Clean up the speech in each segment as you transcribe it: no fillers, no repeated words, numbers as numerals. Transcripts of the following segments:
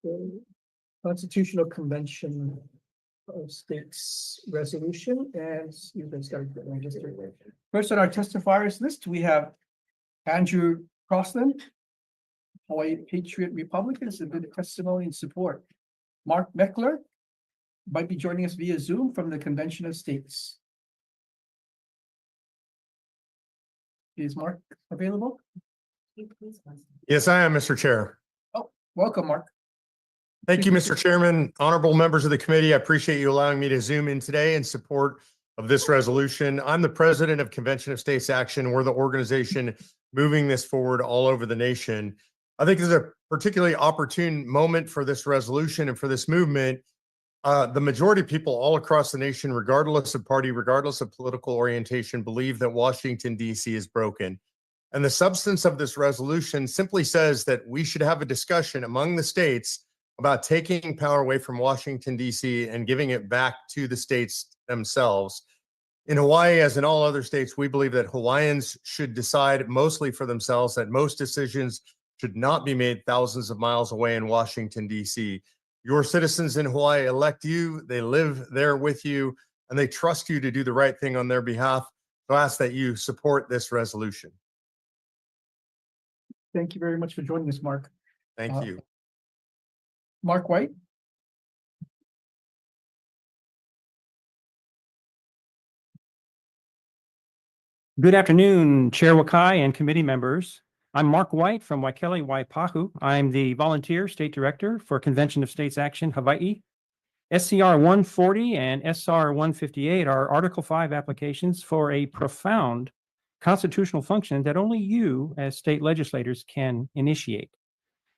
the Constitutional Convention of States resolution, and you guys got to get registered. First on our testifiers list, we have Andrew Crossland, Hawaii Patriot Republican, submitted testimony in support. Mark Meckler might be joining us via Zoom from the Convention of States. Is Mark available? Yes, I am, Mr. Chair. Oh, welcome, Mark. Thank you, Mr. Chairman. Honorable members of the committee, I appreciate you allowing me to Zoom in today in support of this resolution. I'm the president of Convention of States Action. We're the organization moving this forward all over the nation. I think this is a particularly opportune moment for this resolution and for this movement. The majority of people all across the nation, regardless of party, regardless of political orientation, believe that Washington, D.C. is broken. And the substance of this resolution simply says that we should have a discussion among the states about taking power away from Washington, D.C. and giving it back to the states themselves. In Hawaii, as in all other states, we believe that Hawaiians should decide mostly for themselves, that most decisions should not be made thousands of miles away in Washington, D.C. Your citizens in Hawaii elect you, they live there with you, and they trust you to do the right thing on their behalf. So I ask that you support this resolution. Thank you very much for joining us, Mark. Thank you. Mark White. Good afternoon, Chair Wakai and committee members. I'm Mark White from Waikele, Waipahu. I'm the volunteer state director for Convention of States Action Hawaii. SCR 140 and SR 158 are Article 5 applications for a profound constitutional function that only you as state legislators can initiate.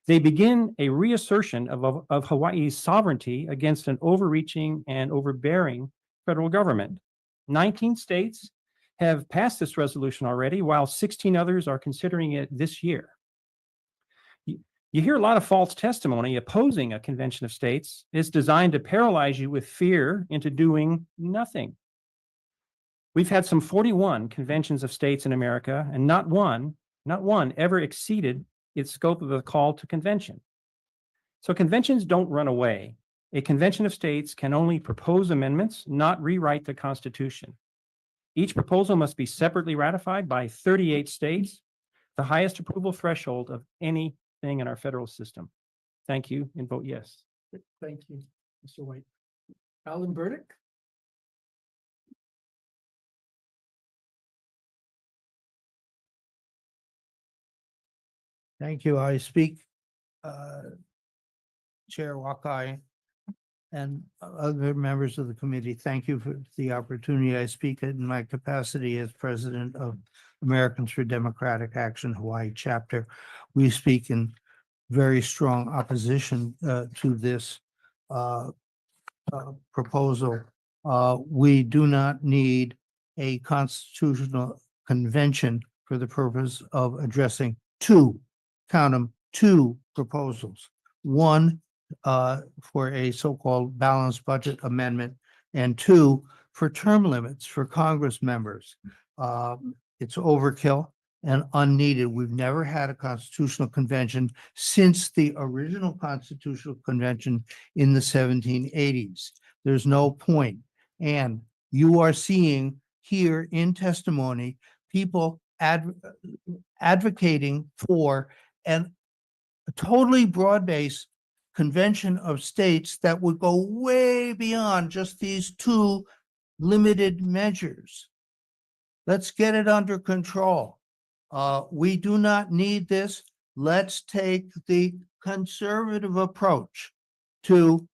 They begin a reassertion of Hawaii's sovereignty against an overreaching and overbearing federal government. 19 states have passed this resolution already, while 16 others are considering it this year. You hear a lot of false testimony opposing a convention of states. It's designed to paralyze you with fear into doing nothing. We've had some 41 conventions of states in America, and not one ever exceeded its scope of a call to convention. So conventions don't run away. A convention of states can only propose amendments, not rewrite the Constitution. Each proposal must be separately ratified by 38 states, the highest approval threshold of anything in our federal system. Thank you, and vote yes. Thank you, Mr. White. Alan Burdick. Thank you. I speak, Chair Wakai and other members of the committee. Thank you for the opportunity. I speak in my capacity as president of Americans for Democratic Action Hawaii chapter. We speak in very strong opposition to this proposal. We do not need a constitutional convention for the purpose of addressing count them, two proposals. One for a so-called balanced budget amendment, and two for term limits for Congress members. It's overkill and unneeded. We've never had a constitutional convention since the original constitutional convention in the 1780s. There's no point. And you are seeing here in testimony people advocating for a totally broad-based convention of states that would go way beyond just these two limited measures. Let's get it under control. We do not need this. Let's take the conservative approach to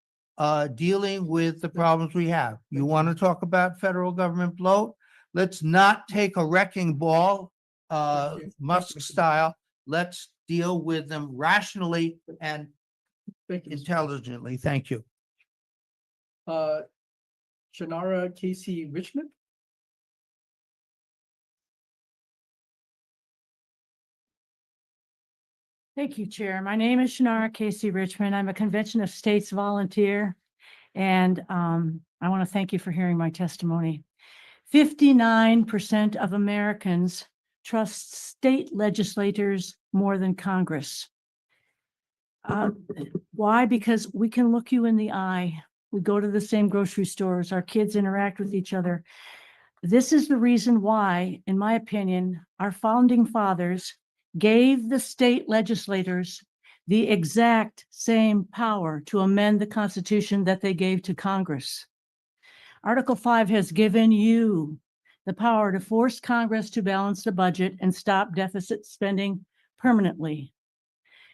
dealing with the problems we have. You want to talk about federal government bloat? Let's not take a wrecking ball, Musk style. Let's deal with them rationally and intelligently. Thank you. Shanara Casey Richmond. Thank you, Chair. My name is Shanara Casey Richmond. I'm a Convention of States volunteer, and I want to thank you for hearing my testimony. 59% of Americans trust state legislators more than Congress. Why? Because we can look you in the eye. We go to the same grocery stores. Our kids interact with each other. This is the reason why, in my opinion, our founding fathers gave the state legislators the exact same power to amend the Constitution that they gave to Congress. Article 5 has given you the power to force Congress to balance the budget and stop deficit spending permanently.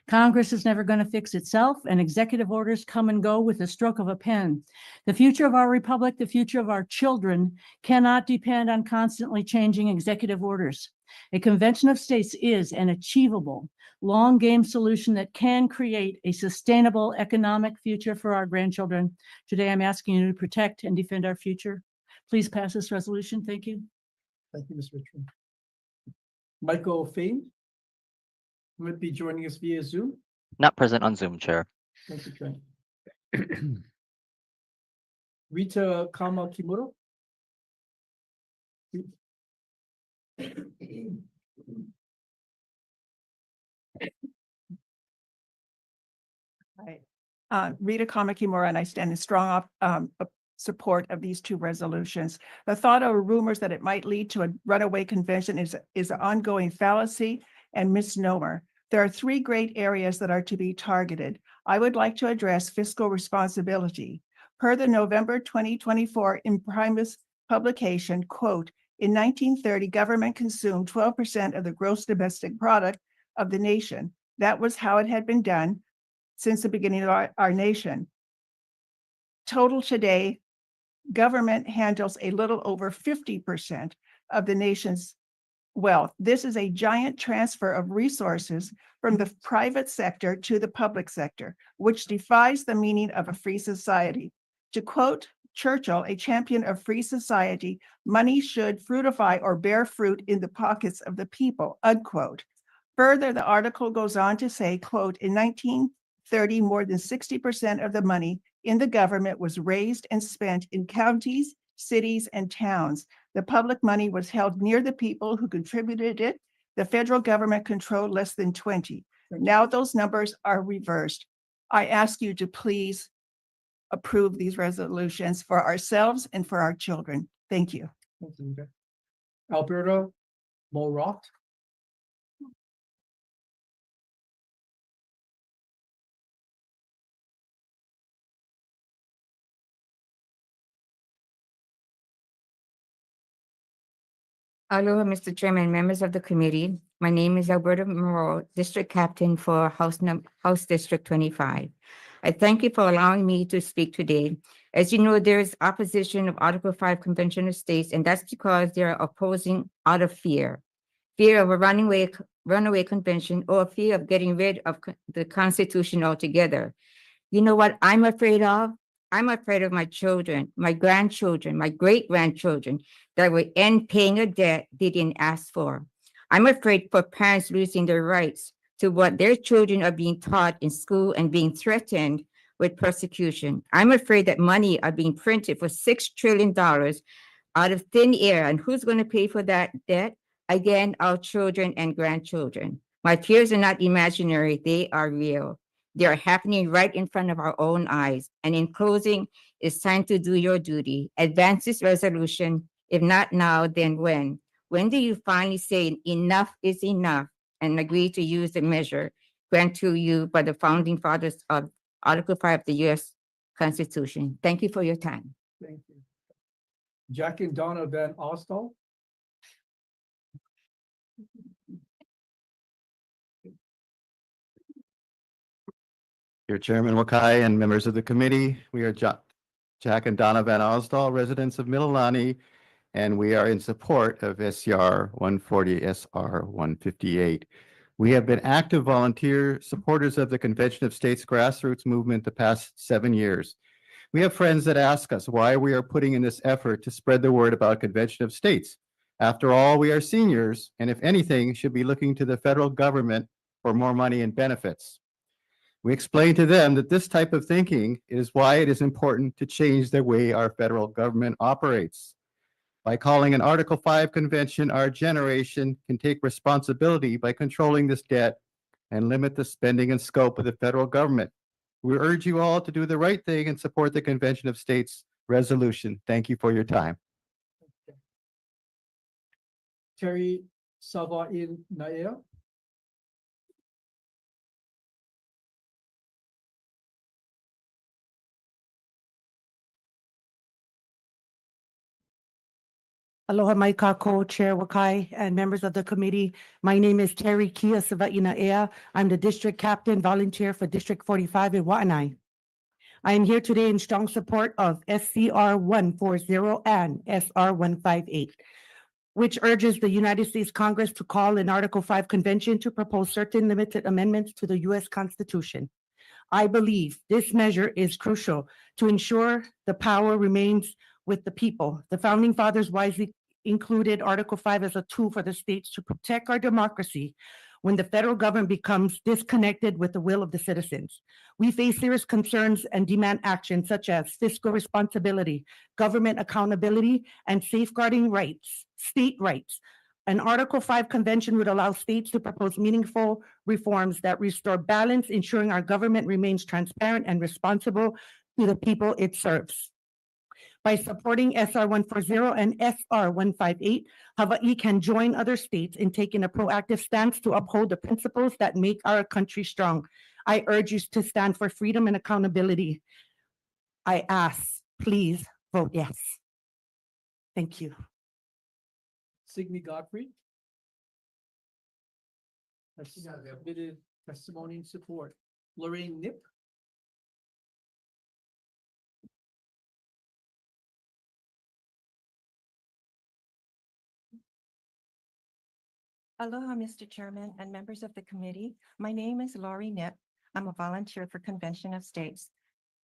Congress is never going to fix itself, and executive orders come and go with the stroke of a pen. The future of our republic, the future of our children, cannot depend on constantly changing executive orders. A convention of states is an achievable, long game solution that can create a sustainable economic future for our grandchildren. Today, I'm asking you to protect and defend our future. Please pass this resolution. Thank you. Thank you, Ms. Richmond. Michael Fain would be joining us via Zoom. Not present on Zoom, Chair. Thank you, Trent. Rita Kimura. Right. Rita Kamikimura, and I stand in strong support of these two resolutions. The thought or rumors that it might lead to a runaway convention is an ongoing fallacy and misnomer. There are three great areas that are to be targeted. I would like to address fiscal responsibility. Per the November 2024 Imprimis publication, quote, in 1930, government consumed 12% of the gross domestic product of the nation. That was how it had been done since the beginning of our nation. Total today, government handles a little over 50% of the nation's wealth. This is a giant transfer of resources from the private sector to the public sector, which defies the meaning of a free society. To quote Churchill, a champion of free society, money should fruitify or bear fruit in the pockets of the people, unquote. Further, the article goes on to say, quote, in 1930, more than 60% of the money in the government was raised and spent in counties, cities, and towns. The public money was held near the people who contributed it. The federal government controlled less than 20. Now those numbers are reversed. I ask you to please approve these resolutions for ourselves and for our children. Thank you. Thank you, Rita. Alberta Mulroth. Aloha, Mr. Chairman, members of the committee. My name is Alberta Moreau, District Captain for House District 25. I thank you for allowing me to speak today. As you know, there is opposition of Article 5 Convention of States, and that's because they are opposing out of fear of a runaway convention, or fear of getting rid of the Constitution altogether. You know what I'm afraid of? I'm afraid of my children, my grandchildren, my great-grandchildren that will end paying a debt they didn't ask for. I'm afraid for parents losing their rights to what their children are being taught in school and being threatened with persecution. I'm afraid that money are being printed for $6 trillion out of thin air. And who's going to pay for that debt? Again, our children and grandchildren. My fears are not imaginary, they are real. They are happening right in front of our own eyes. And in closing, it's time to do your duty. Advance this resolution. If not now, then when? When do you finally say enough is enough and agree to use the measure granted to you by the founding fathers of Article 5 of the U.S. Constitution? Thank you for your time. Thank you. Jack and Donna Van Ostal. Your Chairman Wakai and members of the committee, we are Jack and Donna Van Osdal, residents of Mililani, and we are in support of SCR 140, SR 158. We have been active volunteer supporters of the Convention of States grassroots movement the past 7 years. We have friends that ask us why we are putting in this effort to spread the word about Convention of States. After all, we are seniors, and if anything, should be looking to the federal government for more money and benefits. We explained to them that this type of thinking is why it is important to change the way our federal government operates. By calling an Article 5 convention, our generation can take responsibility by controlling this debt and limit the spending and scope of the federal government. We urge you all to do the right thing and support the Convention of States resolution. Thank you for your time. Terry Savail Naea. Aloha mai kako, Chair Wakai, and members of the committee. My name is Terry Kia Savainaea. I'm the district captain volunteer for District 45 in Waianae. I am here today in strong support of SCR 140 and SR 158, which urges the United States Congress to call an Article 5 convention to propose certain limited amendments to the U.S. Constitution. I believe this measure is crucial to ensure the power remains with the people. The founding fathers wisely included Article 5 as a tool for the states to protect our democracy when the federal government becomes disconnected with the will of the citizens. We face serious concerns and demand action such as fiscal responsibility, government accountability, and safeguarding rights, state rights. An Article 5 convention would allow states to propose meaningful reforms that restore balance, ensuring our government remains transparent and responsible to the people it serves. By supporting SR 140 and SR 158, Hawaii can join other states in taking a proactive stance to uphold the principles that make our country strong. I urge you to stand for freedom and accountability. I ask, please vote yes. Thank you. Signy Godfrey. Has submitted testimony in support. Lorraine Nip. Aloha, Mr. Chairman and members of the committee. My name is Laurie Nip. I'm a volunteer for Convention of States.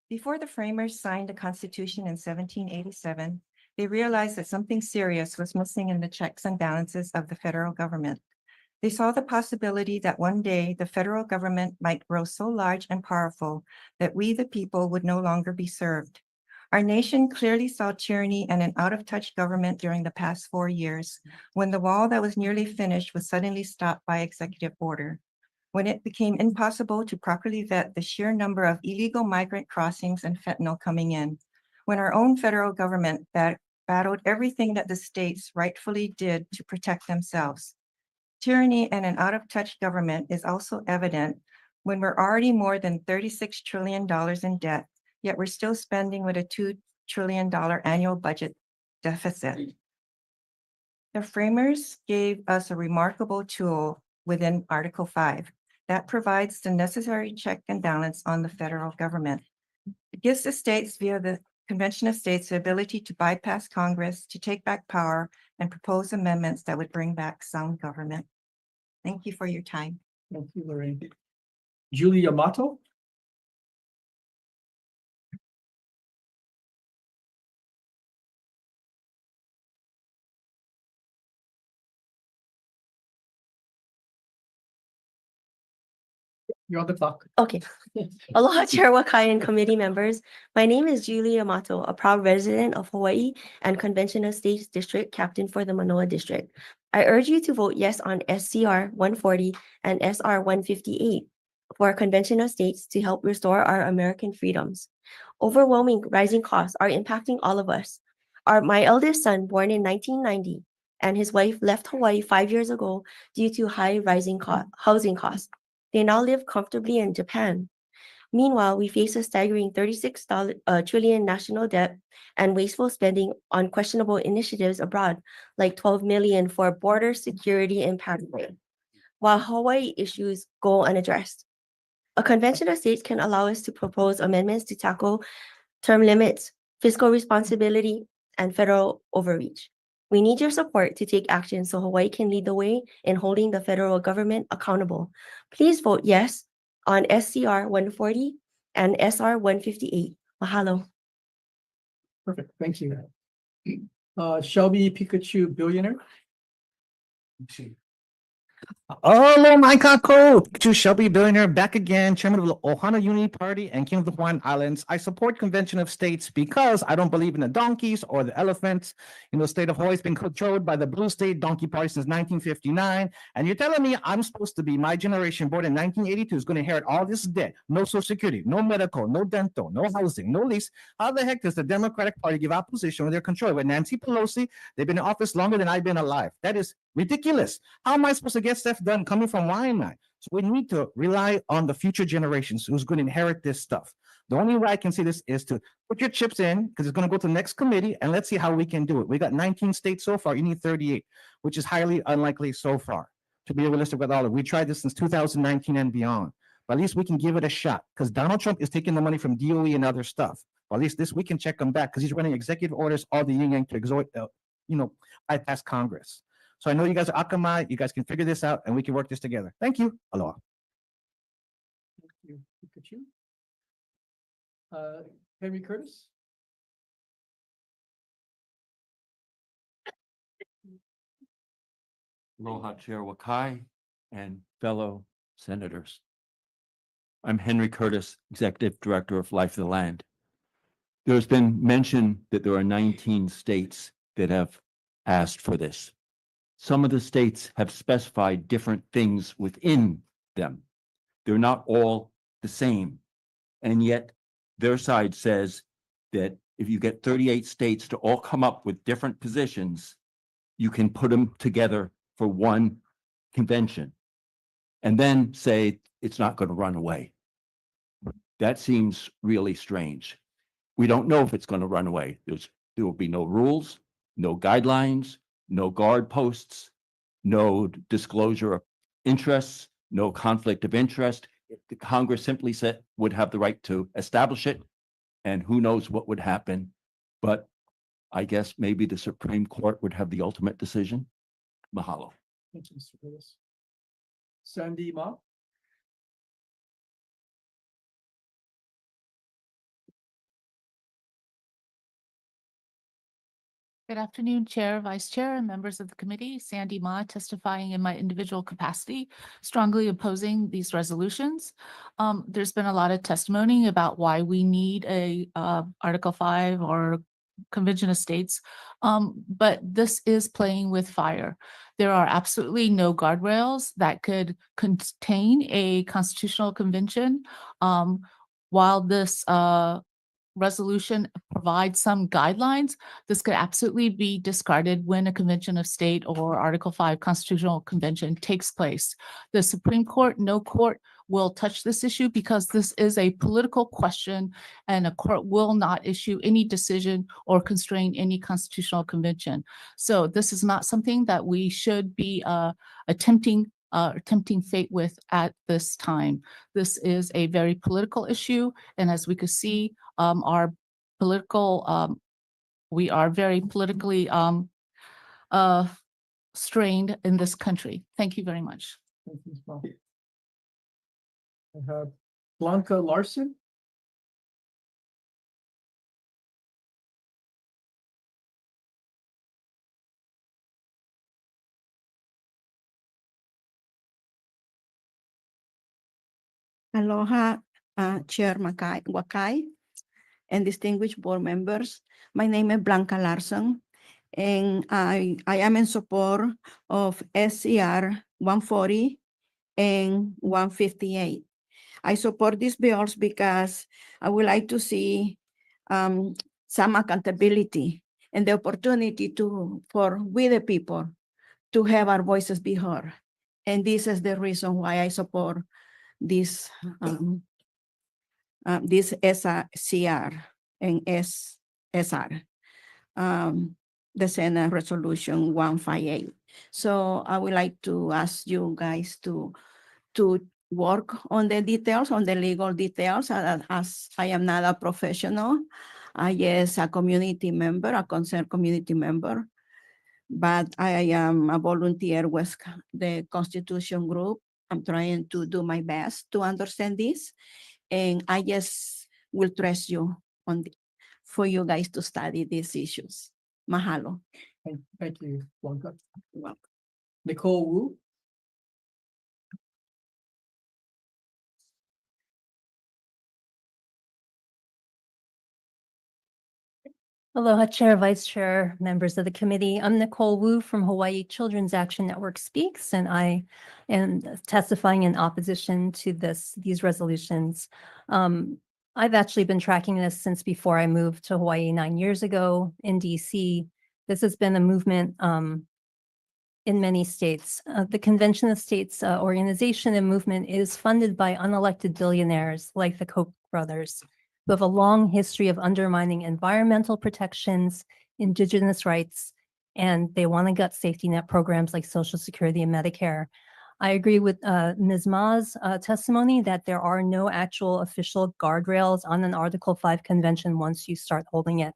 Before the framers signed the Constitution in 1787, they realized that something serious was missing in the checks and balances of the federal government. They saw the possibility that one day the federal government might grow so large and powerful that we, the people, would no longer be served. Our nation clearly saw tyranny and an out-of-touch government during the past 4 years, when the wall that was nearly finished was suddenly stopped by executive order. When it became impossible to properly vet the sheer number of illegal migrant crossings and fentanyl coming in. When our own federal government battled everything that the states rightfully did to protect themselves. Tyranny and an out-of-touch government is also evident when we're already more than $36 trillion in debt, yet we're still spending with a $2 trillion annual budget deficit. The framers gave us a remarkable tool within Article 5 that provides the necessary check and balance on the federal government. It gives the states via the Convention of States the ability to bypass Congress, to take back power, and propose amendments that would bring back sound government. Thank you for your time. Thank you, Lorraine. Julie Yamato. You're on the clock. Okay. Aloha, Chair Wakai and committee members. My name is Julie Yamato, a proud resident of Hawaii and Convention of States District Captain for the Manoa District. I urge you to vote yes on SCR 140 and SR 158 for a Convention of States to help restore our American freedoms. Overwhelming rising costs are impacting all of us. My eldest son, born in 1990, and his wife left Hawaii 5 years ago due to high rising housing costs. They now live comfortably in Japan. Meanwhile, we face a staggering $36 trillion national debt and wasteful spending on questionable initiatives abroad, like $12 million for border security in Paraguay, while Hawaii issues go unaddressed. A Convention of States can allow us to propose amendments to tackle term limits, fiscal responsibility, and federal overreach. We need your support to take action so Hawaii can lead the way in holding the federal government accountable. Please vote yes on SCR 140 and SR 158. Mahalo. Perfect, thank you. Shelby Pikachu Billionaire. Hello, my kako. To Shelby Billionaire back again, chairman of the Ohana Unity Party and King of the Hawaiian Islands. I support Convention of States because I don't believe in the donkeys or the elephants. You know, the state of Hawaii has been controlled by the Blue State Donkey Party since 1959. And you're telling me I'm supposed to be, my generation born in 1982 is going to inherit all this debt, no social security, no medical, no dental, no housing, no lease. How the heck does the Democratic Party give opposition when they're controlled? With Nancy Pelosi, they've been in office longer than I've been alive. That is ridiculous. How am I supposed to get stuff done coming from Waianae? So we need to rely on the future generations who's going to inherit this stuff. The only way I can see this is to put your chips in because it's going to go to the next committee and let's see how we can do it. We got 19 states so far. You need 38, which is highly unlikely so far. To be realistic with all of it, we tried this since 2019 and beyond. But at least we can give it a shot because Donald Trump is taking the money from DOE and other stuff. Or at least this we can check him back because he's running executive orders all the yin yang to exhort, bypass Congress. So I know you guys are Akamai, you guys can figure this out and we can work this together. Thank you. Aloha. Thank you, Pikachu. Henry Curtis? Aloha Chair Wakai and fellow senators. I'm Henry Curtis, Executive Director of Life of the Land. There's been mention that there are 19 states that have asked for this. Some of the states have specified different things within them. They're not all the same. And yet their side says that if you get 38 states to all come up with different positions, you can put them together for one convention and then say it's not going to run away. That seems really strange. We don't know if it's going to run away. There will be no rules, no guidelines, no guard posts, no disclosure of interests, no conflict of interest. The Congress simply would have the right to establish it, and who knows what would happen. But I guess maybe the Supreme Court would have the ultimate decision. Mahalo. Thank you, Mr. Curtis. Sandy Ma? Good afternoon, Chair, Vice Chair, and members of the committee. Sandy Ma, testifying in my individual capacity, strongly opposing these resolutions. There's been a lot of testimony about why we need a Article 5 or Convention of States, but this is playing with fire. There are absolutely no guardrails that could contain a constitutional convention. While this resolution provides some guidelines, this could absolutely be discarded when a convention of state or Article 5 constitutional convention takes place. The Supreme Court, no court will touch this issue because this is a political question and a court will not issue any decision or constrain any constitutional convention. So this is not something that we should be attempting fate with at this time. This is a very political issue, and as we could see, our political, we are very politically strained in this country. Thank you very much. Thank you, Ms. Ma. I have Blanca Larson. Aloha, Chair Wakai, and distinguished board members. My name is Blanca Larson, and I am in support of SCR 140 and 158. I support these bills because I would like to see some accountability and the opportunity for we the people to have our voices be heard. And this is the reason why I support this SCR and SSR, the Senate Resolution 158. So I would like to ask you guys to work on the details, on the legal details, as I am not a professional. I is a community member, a concerned community member, but I am a volunteer with the Constitution Group. I'm trying to do my best to understand this, and I just will trust you for you guys to study these issues. Mahalo. Thank you, Blanca. You're welcome. Nicole Wu. Aloha Chair, Vice Chair, members of the committee. I'm Nicole Wu from Hawaii Children's Action Network Speaks, and I am testifying in opposition to these resolutions. I've actually been tracking this since before I moved to Hawaii 9 years ago in DC. This has been a movement in many states. The Convention of States organization and movement is funded by unelected billionaires like the Koch brothers, who have a long history of undermining environmental protections, indigenous rights, and they want to gut safety net programs like Social Security and Medicare. I agree with Ms. Ma's testimony that there are no actual official guardrails on an Article 5 convention once you start holding it.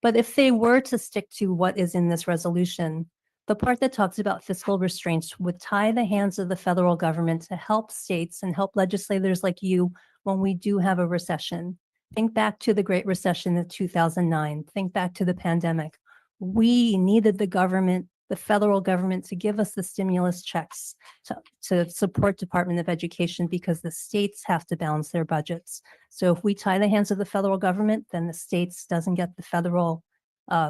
But if they were to stick to what is in this resolution, the part that talks about fiscal restraints would tie the hands of the federal government to help states and help legislators like you when we do have a recession. Think back to the Great Recession of 2009. Think back to the pandemic. We needed the government, the federal government, to give us the stimulus checks to support Department of Education because the states have to balance their budgets. So if we tie the hands of the federal government, then the states doesn't get the federal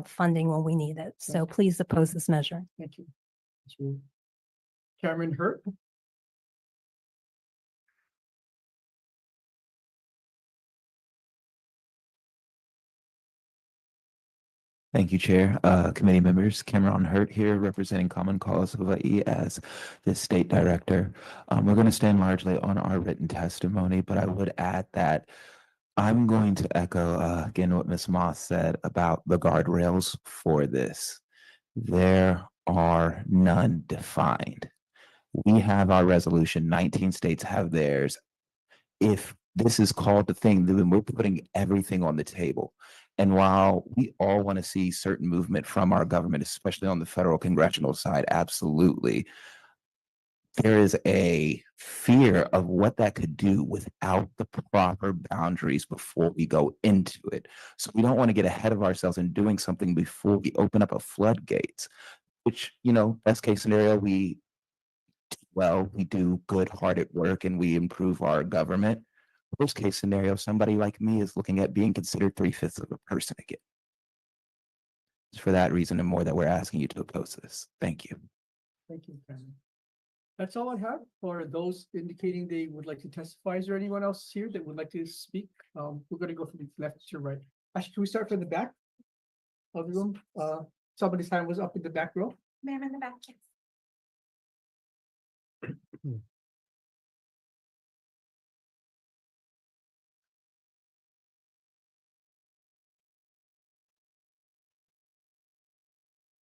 funding when we need it. So please oppose this measure. Thank you. Cameron Hurt. Thank you, Chair. Committee members, Cameron Hurt here representing Common Cause Hawaii as the state director. We're going to stand largely on our written testimony, but I would add that I'm going to echo again what Ms. Moss said about the guardrails for this. There are none defined. We have our resolution, 19 states have theirs. If this is called the thing, then we're putting everything on the table. And while we all want to see certain movement from our government, especially on the federal congressional side, absolutely, there is a fear of what that could do without the proper boundaries before we go into it. So we don't want to get ahead of ourselves in doing something before we open up a floodgates, which, best case scenario, we do good-hearted work and we improve our government. Worst case scenario, somebody like me is looking at being considered 3/5 of a person again. It's for that reason and more that we're asking you to oppose this. Thank you. Thank you, Cameron. That's all I have for those indicating they would like to testify. Is there anyone else here that would like to speak? We're going to go from left to right. Actually, can we start from the back of the room? Somebody's hand was up in the back row. Ma'am in the back.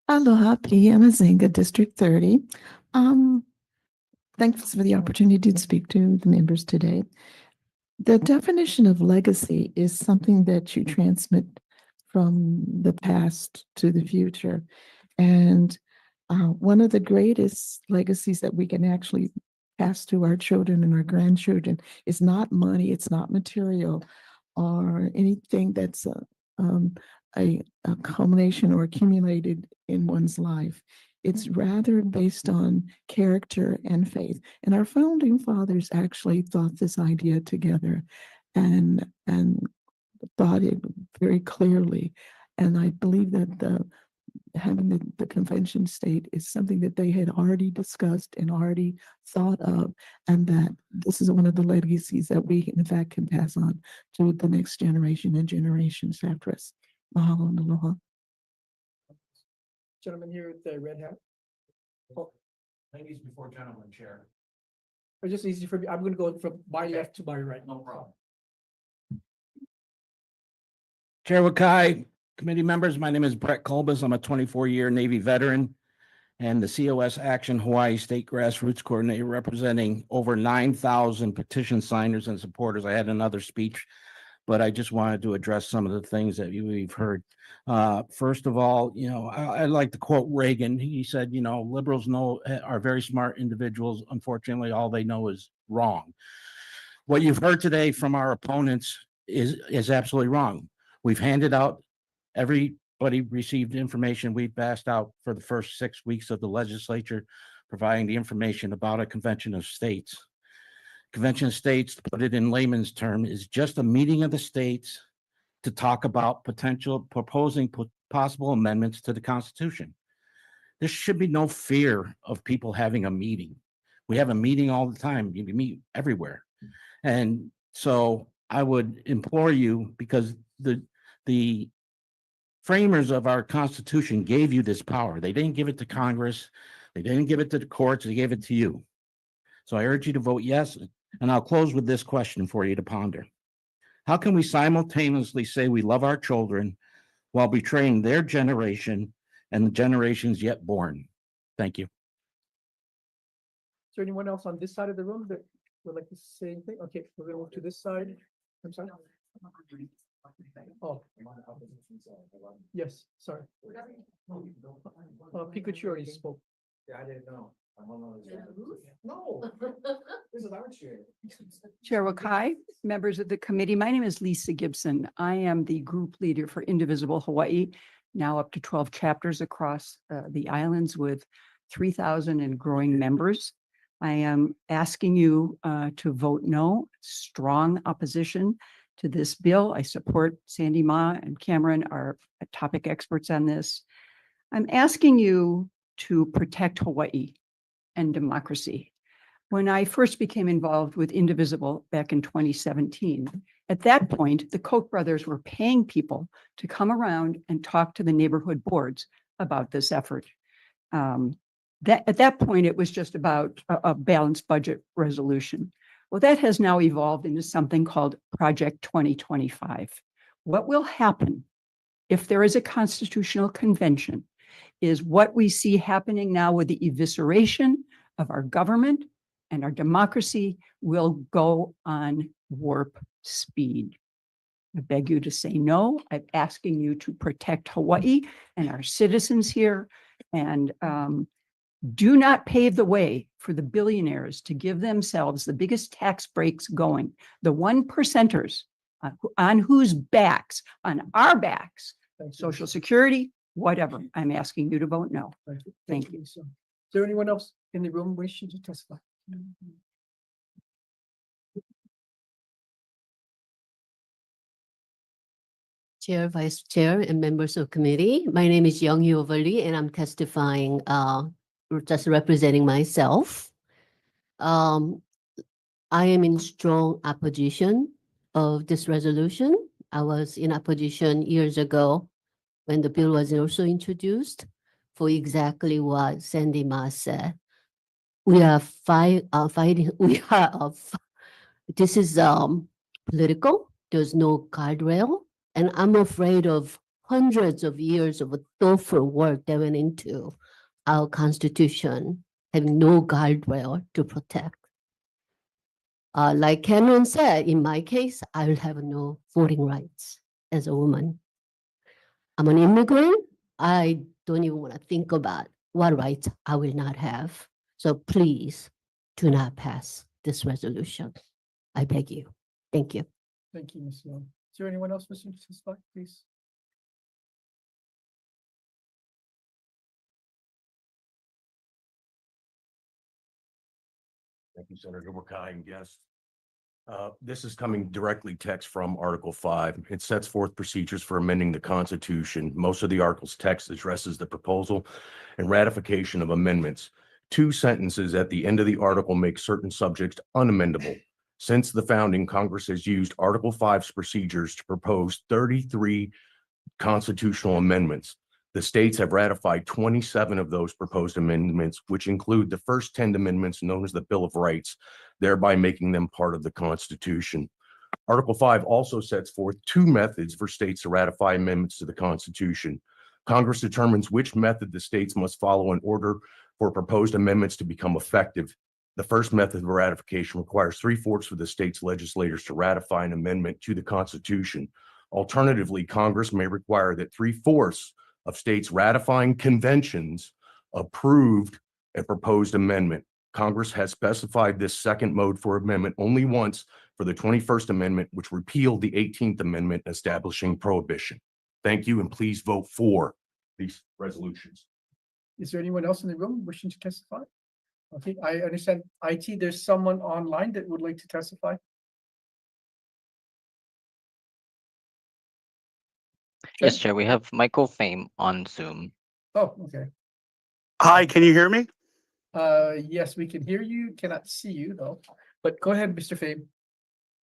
Aloha, P. Amazinga, District 30. Thanks for the opportunity to speak to the members today. The definition of legacy is something that you transmit from the past to the future. And one of the greatest legacies that we can actually pass to our children and our grandchildren is not money, it's not material or anything that's a culmination or accumulated in one's life. It's rather based on character and faith. And our founding fathers actually thought this idea together and thought it very clearly. And I believe that having the convention state is something that they had already discussed and already thought of, and that this is one of the legacies that we in fact can pass on to the next generation and generations after us. Mahalo and aloha. Gentleman here with the red hat. Oh, Ladies before gentlemen, Chair. it's just easy for me. I'm going to go from my left to my right. No problem. Chair Wakai, committee members, my name is Brett Colbus. I'm a 24-year Navy veteran and the COS Action Hawaii State Grassroots Coordinator representing over 9,000 petition signers and supporters. I had another speech, but I just wanted to address some of the things that we've heard. First of all, I like to quote Reagan. He said, liberals are very smart individuals. Unfortunately, all they know is wrong. What you've heard today from our opponents is absolutely wrong. We've handed out, everybody received information we've passed out for the first 6 weeks of the legislature, providing the information about a convention of states. Convention of States, to put it in layman's term, is just a meeting of the states to talk about proposing possible amendments to the Constitution. There should be no fear of people having a meeting. We have a meeting all the time. You can meet everywhere. And so I would implore you, because the framers of our Constitution gave you this power. They didn't give it to Congress. They didn't give it to the courts. They gave it to you. So I urge you to vote yes. And I'll close with this question for you to ponder. How can we simultaneously say we love our children while betraying their generation and the generations yet born? Thank you. Is there anyone else on this side of the room that would like to say anything? Okay, we're gonna move to this side. I'm sorry. Oh. Yes, sorry. Pikachu already spoke. I didn't know. No. This is our chair. Chair Wakai, members of the committee, my name is Lisa Gibson. I am the group leader for Indivisible Hawaii, now up to 12 chapters across the islands with 3,000 and growing members. I am asking you to vote no, strong opposition to this bill. I support Sandy Ma and Cameron, our topic experts on this. I'm asking you to protect Hawaii and democracy. When I first became involved with Indivisible back in 2017, at that point, the Koch brothers were paying people to come around and talk to the neighborhood boards about this effort. At that point, it was just about a balanced budget resolution. Well, that has now evolved into something called Project 2025. What will happen if there is a constitutional convention is what we see happening now with the evisceration of our government, and our democracy will go on warp speed. I beg you to say no. I'm asking you to protect Hawaii and our citizens here, and do not pave the way for the billionaires to give themselves the biggest tax breaks going, the 1%ers on whose backs, on our backs, Social Security, whatever. I'm asking you to vote no. Thank you. So, is there anyone else in the room wishing to testify? Chair, Vice Chair, and members of committee. My name is Young Overly, and I'm testifying, just representing myself. I am in strong opposition of this resolution. I was in opposition years ago when the bill was also introduced for exactly what Sandy Ma said. We are fighting, this is political, there's no guardrail, and I'm afraid of hundreds of years of thoughtful work that went into our Constitution, having no guardrail to protect. Like Cameron said, in my case, I will have no voting rights as a woman. I'm an immigrant. I don't even want to think about what rights I will not have. So please do not pass this resolution. I beg you. Thank you. Thank you, Ms. Young. Is there anyone else wishing to testify, please? Thank you, Senator Wakai and guests. This is coming directly text from Article 5. It sets forth procedures for amending the Constitution. Most of the article's text addresses the proposal and ratification of amendments. 2 sentences at the end of the article make certain subjects unamendable. Since the founding, Congress has used Article 5's procedures to propose 33 constitutional amendments. The states have ratified 27 of those proposed amendments, which include the first 10 amendments known as the Bill of Rights, thereby making them part of the Constitution. Article 5 also sets forth 2 methods for states to ratify amendments to the Constitution. Congress determines which method the states must follow in order for proposed amendments to become effective. The first method of ratification requires 3/4 of the state's legislators to ratify an amendment to the Constitution. Alternatively, Congress may require that 3/4 of states ratifying conventions approved a proposed amendment. Congress has specified this second mode for amendment only once for the 21st Amendment, which repealed the 18th Amendment establishing prohibition. Thank you, and please vote for these resolutions. Is there anyone else in the room wishing to testify? Okay, I understand IT, there's someone online that would like to testify. Yes, Chair, we have Michael Fame on Zoom. Oh, okay. Hi, can you hear me? Yes, we can hear you, cannot see you though, but go ahead, Mr. Fabe.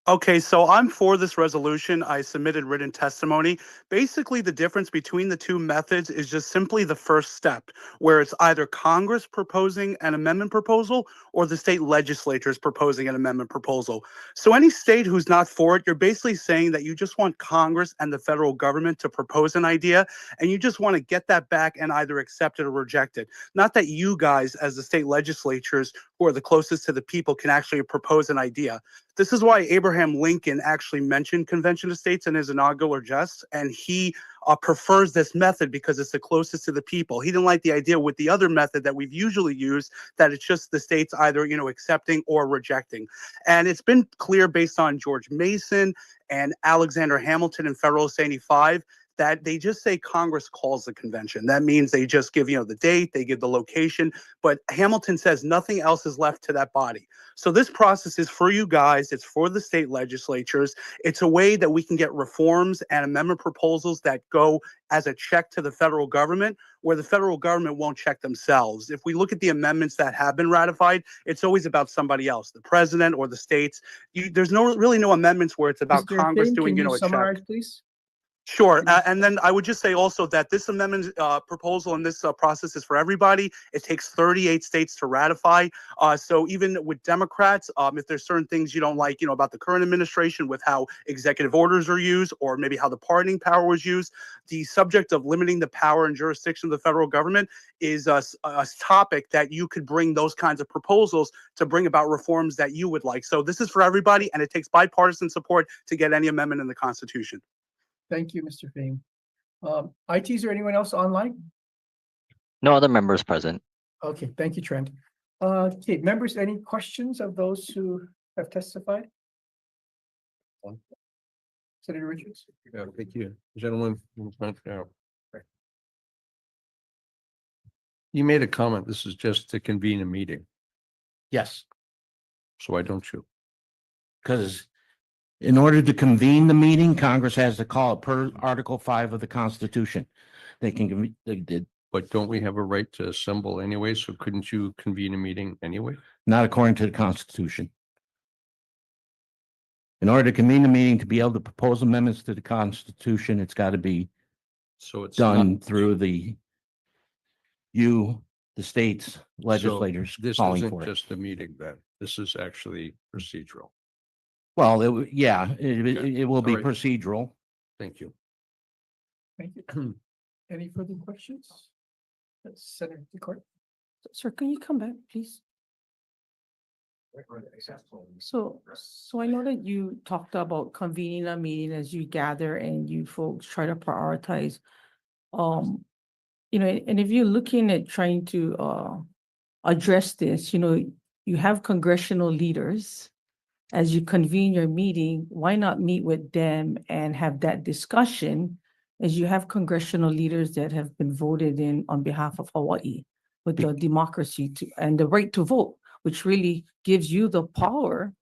Okay, so I'm for this resolution. I submitted written testimony. Basically, the difference between the two methods is just simply the first step, where it's either Congress proposing an amendment proposal or the state legislature is proposing an amendment proposal. So any state who's not for it, you're basically saying that you just want Congress and the federal government to propose an idea, and you just want to get that back and either accept it or reject it. Not that you guys, as the state legislatures who are the closest to the people, can actually propose an idea. This is why Abraham Lincoln actually mentioned Convention of States in his inaugural address, and he prefers this method because it's the closest to the people. He didn't like the idea with the other method that we've usually used, that it's just the states either, accepting or rejecting. And it's been clear based on George Mason and Alexander Hamilton in Federalist 85 that they just say Congress calls the convention. That means they just give, the date, they give the location, but Hamilton says nothing else is left to that body. So this process is for you guys. It's for the state legislatures. It's a way that we can get reforms and amendment proposals that go as a check to the federal government, where the federal government won't check themselves. If we look at the amendments that have been ratified, it's always about somebody else, the president or the states. There's really no amendments where it's about Mr. Congress Fame, doing, can you a check. summarize, please? Sure. And then I would just say also that this amendment proposal and this process is for everybody. It takes 38 states to ratify. So even with Democrats, if there's certain things you don't like, about the current administration with how executive orders are used, or maybe how the pardoning power was used, the subject of limiting the power and jurisdiction of the federal government is a topic that you could bring those kinds of proposals to bring about reforms that you would like. So this is for everybody, and it takes bipartisan support to get any amendment in the Constitution. Thank you, Mr. Fame. IT, is there anyone else online? No other members present. Okay, thank you, Trent. Okay, members, any questions of those who have testified? Senator Richards? Yeah, thank you, gentlemen. You made a comment, this is just to convene a meeting, Yes, so why don't you? because in order to convene the meeting, Congress has to call it per Article 5 of the Constitution. They did But don't we have a right to assemble anyway, so couldn't you convene a meeting anyway? not according to the Constitution. In order to convene a meeting, to be able to propose amendments to the Constitution, it's got to be So it's done through the state's legislators This calling isn't for it. just a meeting then, this is actually procedural. Well, it will be All right. procedural. Thank you. Thank you. Any further questions? Senator Decort? Sir, can you come back, please? So I know that you talked about convening a meeting as you gather and you folks try to prioritize. And if you're looking at trying to address this, you have congressional leaders. As you convene your meeting, why not meet with them and have that discussion, as you have congressional leaders that have been voted in on behalf of Hawaii with the democracy and the right to vote, which really gives you the power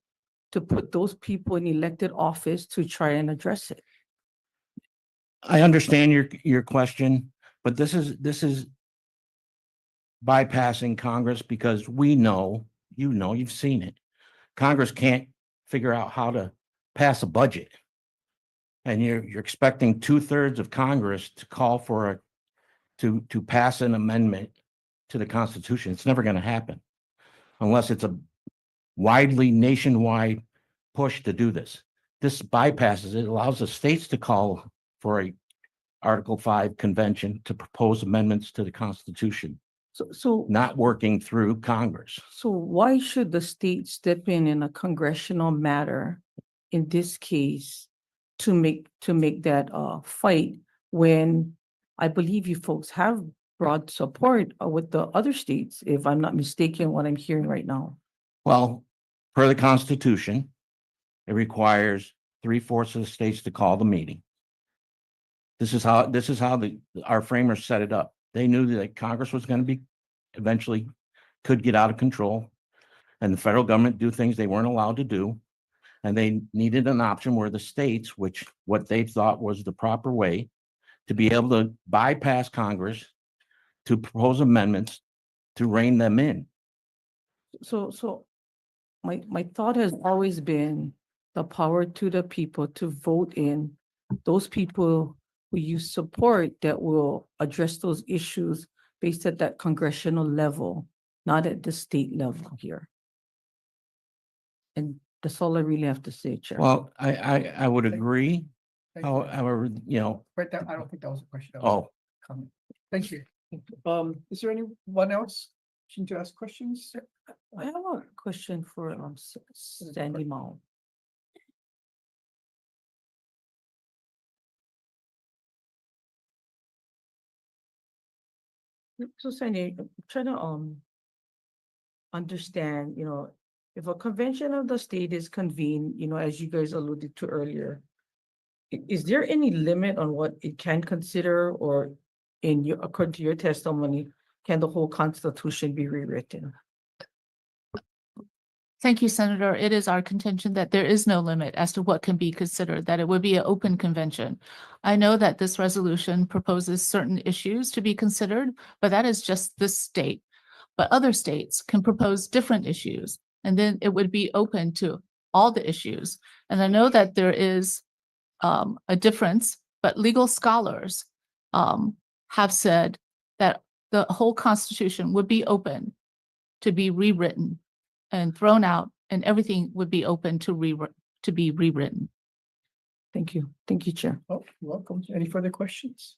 to put those people in elected office to try and address it. I understand your question, but this is bypassing Congress, because you've seen it. Congress can't figure out how to pass a budget. And you're expecting 2/3 of Congress to call for to pass an amendment to the Constitution. It's never going to happen unless it's a nationwide push to do this. This bypasses it, allows the states to call for a Article 5 convention to propose amendments to the Constitution, So not working through Congress. So why should the state step in a congressional matter, in this case, to make that fight, when I believe you folks have broad support with the other states, if I'm not mistaken, what I'm hearing right now? Well, per the Constitution, it requires 3/4 of the states to call the meeting. This is how our framers set it up. They knew that Congress was going to be eventually could get out of control, and the federal government do things they weren't allowed to do. And they needed an option where the states, what they thought was the proper way to be able to bypass Congress to propose amendments to rein them in. So my thought has always been the power to the people to vote in those people who you support that will address those issues based at that congressional level, not at the state level here. And that's all I really have to say, Chair. Well, I would agree. Thank you. However, you know, Right, I don't think that was a question. That was oh, a comment. Thank you. Is there anyone else wishing to ask questions? I have a question for Sandy Mao. So Sandy, I'm trying to understand, if a convention of the state is convened, as you guys alluded to earlier, is there any limit on what it can consider, or according to your testimony, can the whole constitution be rewritten? Thank you, Senator. It is our contention that there is no limit as to what can be considered, that it would be an open convention. I know that this resolution proposes certain issues to be considered, but that is just this state. But other states can propose different issues, and then it would be open to all the issues. And I know that there is a difference, but legal scholars have said that the whole Constitution would be open to be rewritten and thrown out, and everything would be open to be rewritten. Thank you. Thank you, Chair. Oh, you're welcome. Any further questions?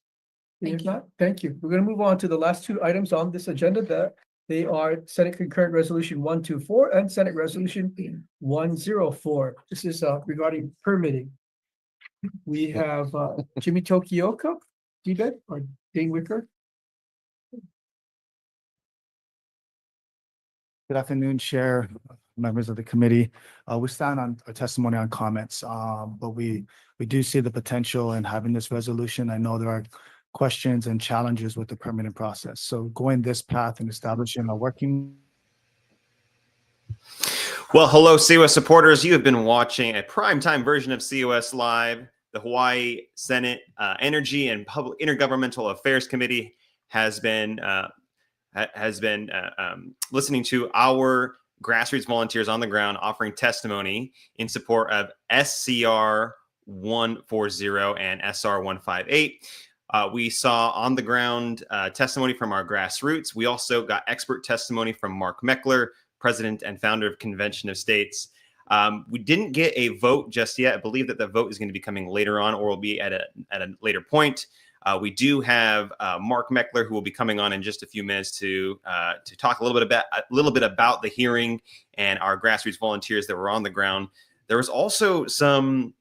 Thank If you. not, thank you. We're going to move on to the last two items on this agenda. That they are Senate Concurrent Resolution 124 and Senate Resolution 104. This is regarding permitting. We have Jimmy Tokioka, Tibet, or Dane Wicker. Good afternoon, Chair, members of the committee. We stand on our testimony on comments, but we do see the potential in having this resolution. I know there are questions and challenges with the permitting process. So going this path and establishing a working. Well, hello, COS supporters. You have been watching a primetime version of COS Live. The Hawaii Senate Energy and Public Intergovernmental Affairs Committee has been listening to our grassroots volunteers on the ground offering testimony in support of SCR 140 and SR 158. We saw on the ground testimony from our grassroots. We also got expert testimony from Mark Meckler, president and founder of Convention of States. We didn't get a vote just yet. I believe that the vote is going to be coming later on, or will be at a later point. We do have Mark Meckler, who will be coming on in just a few minutes to talk a little bit about the hearing and our grassroots volunteers that were on the ground. There was also some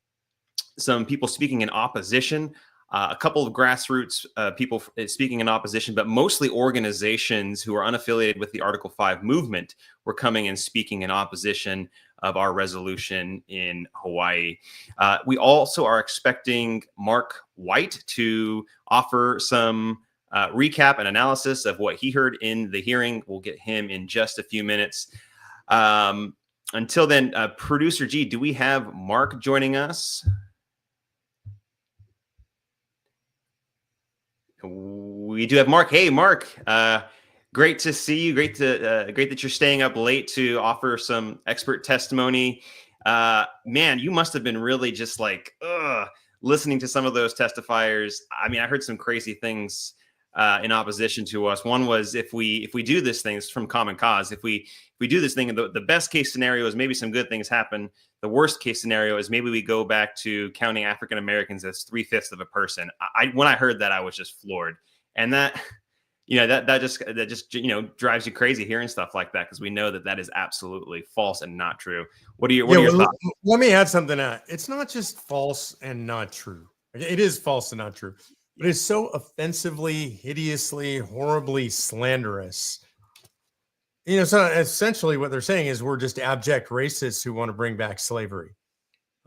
people speaking in opposition. A couple of grassroots people speaking in opposition, but mostly organizations who are unaffiliated with the Article 5 movement were coming and speaking in opposition of our resolution in Hawaii. We also are expecting Mark White to offer some recap and analysis of what he heard in the hearing. We'll get him in just a few minutes. Until then, Producer G, do we have Mark joining us? We do have Mark. Hey, Mark. Great to see you. Great that you're staying up late to offer some expert testimony. Man, you must have been really just like listening to some of those testifiers. I mean, I heard some crazy things in opposition to us. One was if we do this thing, it's from Common Cause. If we do this thing, the best case scenario is maybe some good things happen. The worst case scenario is maybe we go back to counting African Americans as 3/5 of a person. When I heard that, I was just floored, and that just drives you crazy hearing stuff like that, because we know that is absolutely false and not true. What are your thoughts? Let me add something. It's not just false and not true. It is false and not true, but it's so offensively, hideously, horribly slanderous. So essentially what they're saying is we're just abject racists who want to bring back slavery.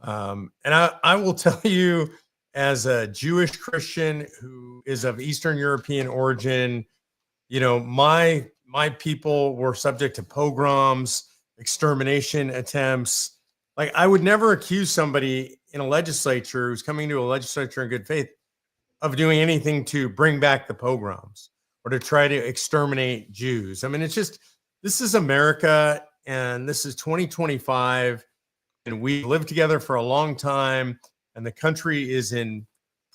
And I will tell you, as a Jewish Christian who is of Eastern European origin, my people were subject to pogroms, extermination attempts. Like, I would never accuse somebody in a legislature who's coming to a legislature in good faith of doing anything to bring back the pogroms or to try to exterminate Jews. I mean, it's just, this is America and this is 2025 and we've lived together for a long time and the country is in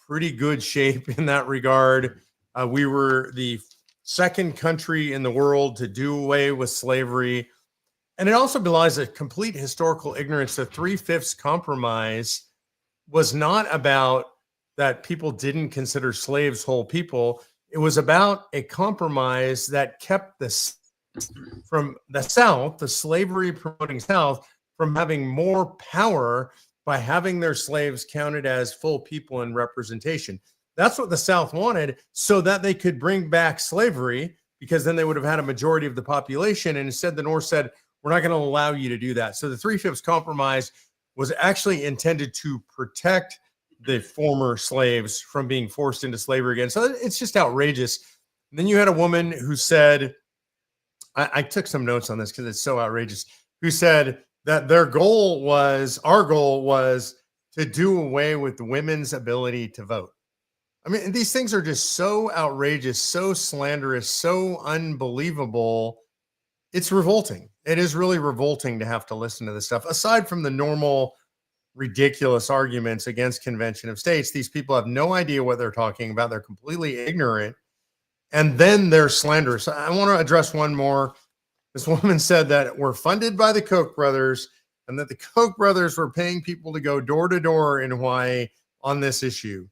pretty good shape in that regard. We were the second country in the world to do away with slavery. And it also belies a complete historical ignorance. The 3/5 compromise was not about that people didn't consider slaves whole people. It was about a compromise that kept from the South, the slavery promoting South, from having more power by having their slaves counted as full people in representation. That's what the South wanted so that they could bring back slavery, because then they would have had a majority of the population. And instead, the North said, we're not going to allow you to do that. So the 3/5 compromise was actually intended to protect the former slaves from being forced into slavery again. So it's just outrageous. And then you had a woman who said, I took some notes on this because it's so outrageous, who said that our goal was to do away with women's ability to vote. I mean, these things are just so outrageous, so slanderous, so unbelievable. It's revolting. It is really revolting to have to listen to this stuff. Aside from the normal ridiculous arguments against Convention of States, these people have no idea what they're talking about. They're completely ignorant. And then they're slanderous. I want to address one more. This woman said that we're funded by the Koch brothers and that the Koch brothers were paying people to go door to door in Hawaii on this issue.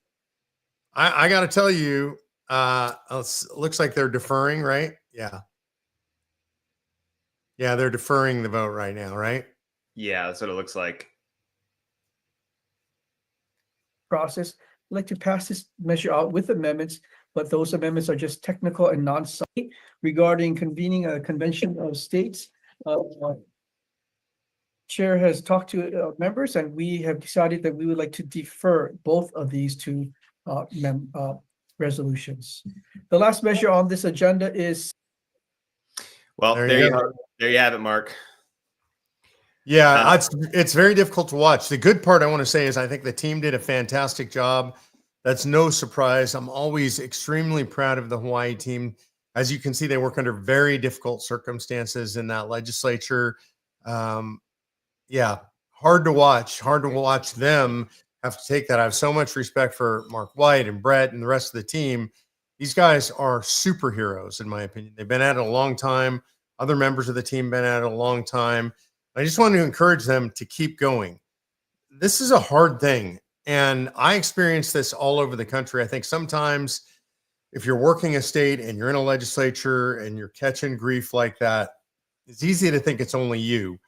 I got to tell you, it looks like they're deferring, right? Yeah. Yeah, they're deferring the vote right now, right? Yeah, that's what it looks like. Process. I'd like to pass this measure out with amendments, but those amendments are just technical and non-site regarding convening a convention of states. Chair has talked to members and we have decided that we would like to defer both of these two resolutions. The last measure on this agenda is. Well, there you have it, Mark. Yeah, it's very difficult to watch. The good part I want to say is I think the team did a fantastic job. That's no surprise. I'm always extremely proud of the Hawaii team. As you can see, they work under very difficult circumstances in that legislature. Yeah, hard to watch them have to take that. I have so much respect for Mark White and Brett and the rest of the team. These guys are superheroes, in my opinion. They've been at it a long time. Other members of the team been at it a long time. I just want to encourage them to keep going. This is a hard thing. And I experience this all over the country. I think sometimes if you're working a state and you're in a legislature and you're catching grief like that, it's easy to think it's only you.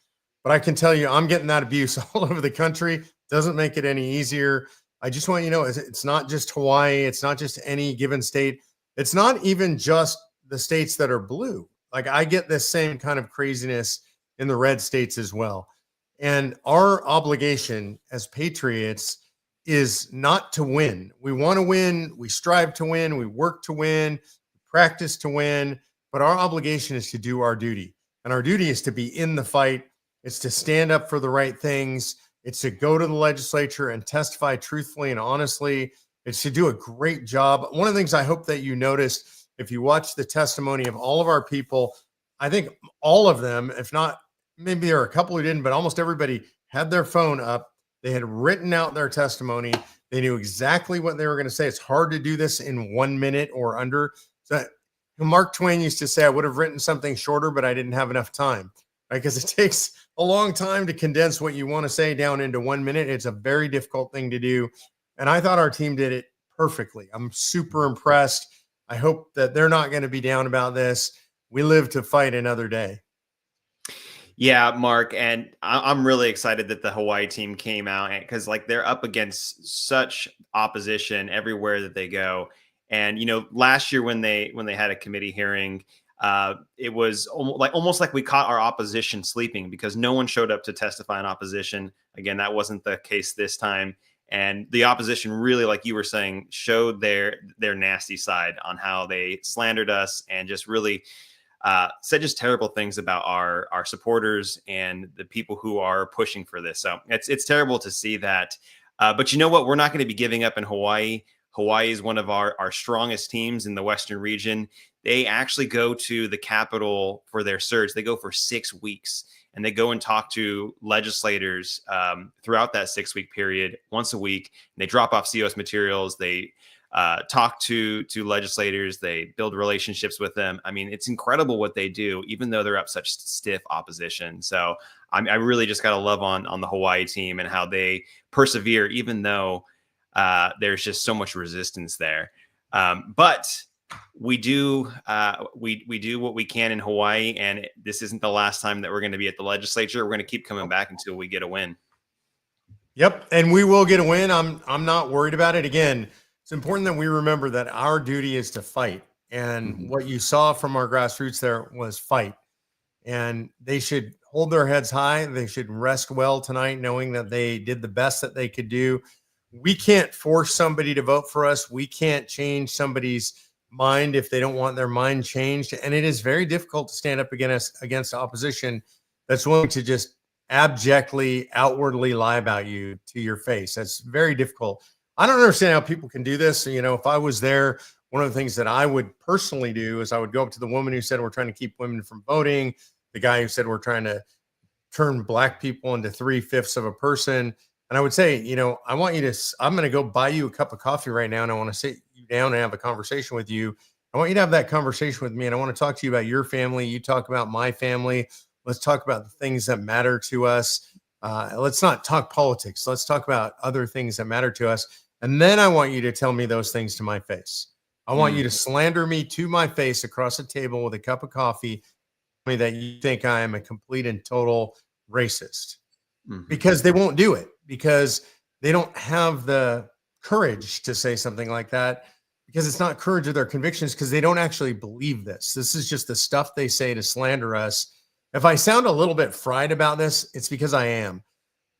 But I can tell you, I'm getting that abuse all over the country. Doesn't make it any easier. I just want you to know, it's not just Hawaii. It's not just any given state. It's not even just the states that are blue. Like I get this same kind of craziness in the red states as well. And our obligation as patriots is not to win. We want to win. We strive to win. We work to win, practice to win. But our obligation is to do our duty. And our duty is to be in the fight. It's to stand up for the right things. It's to go to the legislature and testify truthfully and honestly. It's to do a great job. One of the things I hope that you noticed, if you watch the testimony of all of our people, I think all of them, if not, maybe there are a couple who didn't, but almost everybody had their phone up. They had written out their testimony. They knew exactly what they were going to say. It's hard to do this in 1 minute or under. So Mark Twain used to say, I would have written something shorter, but I didn't have enough time, right? Because it takes a long time to condense what you want to say down into 1 minute. It's a very difficult thing to do. And I thought our team did it perfectly. I'm super impressed. I hope that they're not going to be down about this. We live to fight another day. Yeah, Mark, and I'm really excited that the Hawaii team came out because like they're up against such opposition everywhere that they go. And, you know, last year when they had a committee hearing, it was almost like we caught our opposition sleeping because no one showed up to testify in opposition. Again, that wasn't the case this time. And the opposition really, like you were saying, showed their nasty side on how they slandered us and just really said just terrible things about our supporters and the people who are pushing for this. So it's terrible to see that. But you know what? We're not going to be giving up in Hawaii. Hawaii is one of our strongest teams in the Western region. They actually go to the capital for their surge. They go for 6 weeks, and they go and talk to legislators throughout that 6-week period once a week. And they drop off COS materials. They talk to legislators. They build relationships with them. I mean, it's incredible what they do, even though they're up such stiff opposition. So I really just got to love on the Hawaii team and how they persevere, even though there's just so much resistance there. But we do we do what we can in Hawaii, and this isn't the last time that we're going to be at the legislature. We're going to keep coming back until we get a win. Yep, and we will get a win. I'm not worried about it. Again, it's important that we remember that our duty is to fight. And what you saw from our grassroots there was fight. And they should hold their heads high. They should rest well tonight, knowing that they did the best that they could do. We can't force somebody to vote for us. We can't change somebody's mind if they don't want their mind changed. And it is very difficult to stand up against opposition that's willing to just abjectly, outwardly lie about you to your face. That's very difficult. I don't understand how people can do this. You know, if I was there, one of the things that I would personally do is I would go up to the woman who said we're trying to keep women from voting, the guy who said we're trying to turn Black people into 3/5 of a person. And I would say, you know, I'm going to go buy you a cup of coffee right now, and I want to sit you down and have a conversation with you. I want you to have that conversation with me, and I want to talk to you about your family. You talk about my family. Let's talk about the things that matter to us. Let's not talk politics. Let's talk about other things that matter to us. And then I want you to tell me those things to my face. I want you to slander me to my face across a table with a cup of coffee, tell me that you think I am a complete and total racist. Because they won't do it, because they don't have the courage to say something like that, because it's not courage of their convictions, because they don't actually believe this. This is just the stuff they say to slander us. If I sound a little bit fried about this, it's because I am.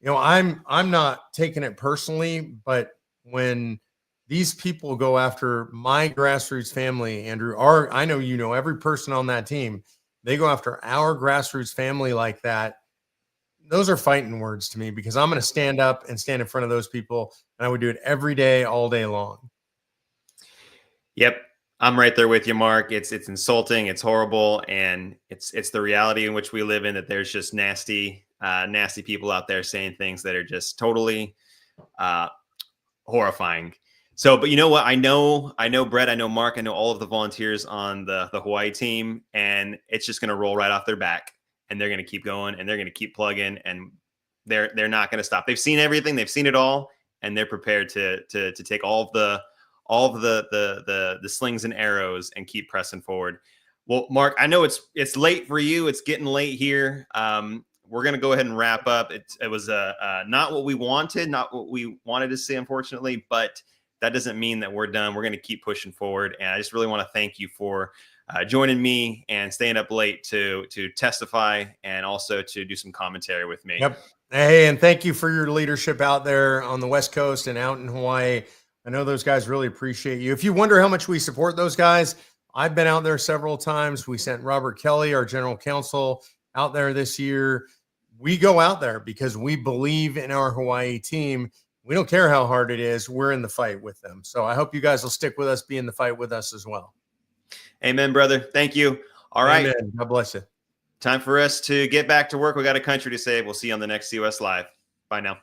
You know, I'm not taking it personally, but when these people go after my grassroots family, Andrew, I know you know every person on that team, they go after our grassroots family like that. Those are fighting words to me, because I'm going to stand up and stand in front of those people, and I would do it every day, all day long. Yep. I'm right there with you, Mark. It's insulting. It's horrible. And it's the reality in which we live in, that there's just nasty people out there saying things that are just totally horrifying. So, but you know what? I know Brett, I know Mark, I know all of the volunteers on the Hawaii team, and it's just going to roll right off their back, and they're going to keep going, and they're going to keep plugging, and they're not going to stop. They've seen everything. They've seen it all, and they're prepared to take all of the slings and arrows and keep pressing forward. Well, Mark, I know it's late for you. It's getting late here. We're going to go ahead and wrap up. It was not what we wanted, not what we wanted to see, unfortunately, but that doesn't mean that we're done. We're going to keep pushing forward. And I just really want to thank you for joining me and staying up late to testify and also to do some commentary with me. Yep. Hey, and thank you for your leadership out there on the West Coast and out in Hawaii. I know those guys really appreciate you. If you wonder how much we support those guys, I've been out there several times. We sent Robert Kelly, our general counsel, out there this year. We go out there because we believe in our Hawaii team. We don't care how hard it is. We're in the fight with them. So I hope you guys will stick with us, be in the fight with us as well. Amen, brother. Thank you. All right. Amen. God bless you. Time for us to get back to work. We got a country to save. We'll see you on the next COS Live. Bye now.